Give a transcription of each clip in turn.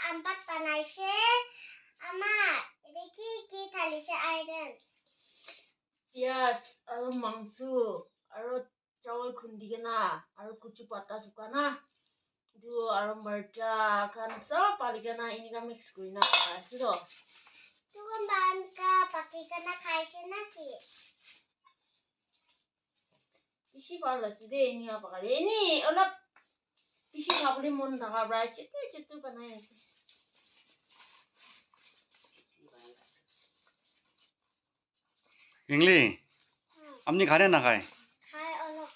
আমপাত বনাইছে আমাৰ এনে কি ঢালিছে আইটেমছ পিয়াজ আৰু মাংস আৰু চাউল খুন্দি কেনা আৰু কুচু পাতা শুকানা দু আৰু মৰচা খান সব পালি কেনা এনেকা মিক্স কৰি না আছে তো তুম বানকা পাকি কেনা খাইছে নাকি বেছি ভাল আছে দে এনি পাকাৰে এনি অলপ বেছি খাবলৈ মন থাকা ব্ৰাই চেতু বনাই আছে इंगली अपनी खाने ना खाए খাই অলপ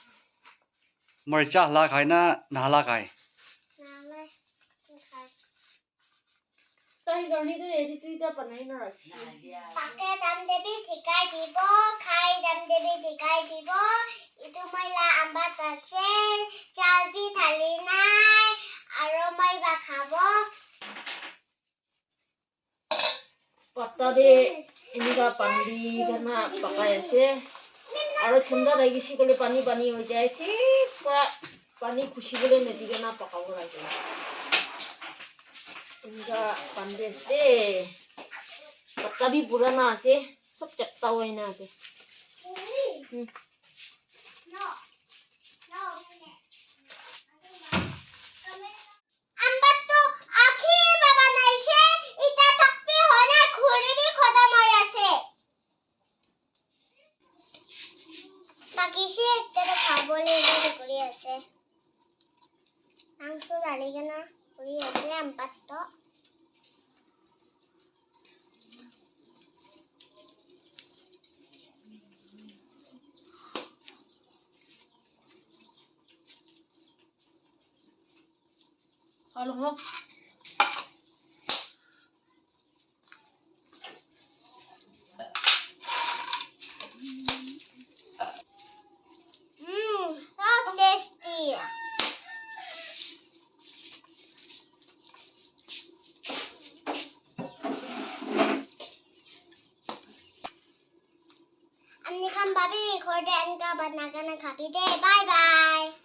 मरचा हला खाए ना नहला खाए নালে খাই তাই গণি তো এদি তুই তা বনাই না রাখি পাকে দাম দেবি ঠিকাই দিব খাই দাম দেবি ঠিকাই দিব ইটো মইলা আমবাত আছে চালবি ঢালি নাই আৰু মই বা খাব পাতা দে এনেকা পানি কেনা পকাই আছে আৰু ঠাণ্ডা লাগিছে কলে পানী হৈ যায় ঠিক পৰা পানী খুচিবলৈ নেদি কেনা পকাব লাগে এনেকা পানী আছে পাতা भी पुराना আছে সব চপটা হৈ না আছে আমবাতটো আখি বাবা নাইছে ইটা থাকবি হনা ঘুরিবি খতম হৈ আছে পাকিছে তেরে খাবলে রেডি কৰি আছে মাংস ঢালি কেনা কৰি আছে আমবাতটো Halo lo. so tasty Anh đi thăm bà Bi, khôi đen ca bật nạc ăn khắp đi đê. Bye bye.